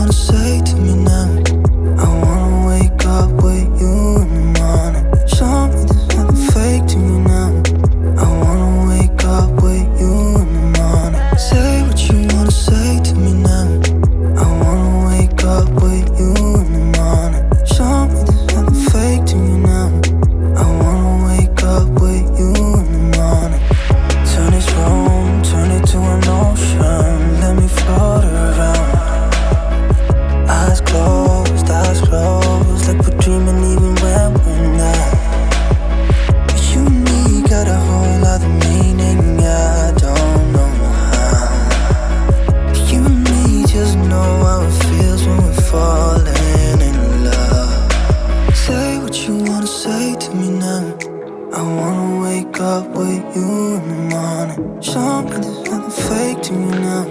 wanna say to me now. I wanna wake up with you in the morning. Show me there's nothing fake to me now. I wanna wake up with you in the morning. Say what you wanna say to me now. I wanna wake up with you in the morning. Show me there's nothing fake to me now. I wanna wake up with you in the morning. Turn this room, turn it to an ocean. Let me float around. Eyes closed, like we're dreaming even when we're not. You and me got a whole other meaning, I don't know how. You and me just know how it feels when we're falling in love. Say what you wanna say to me now. I wanna wake up with you in the morning. Show me there's nothing fake to me now.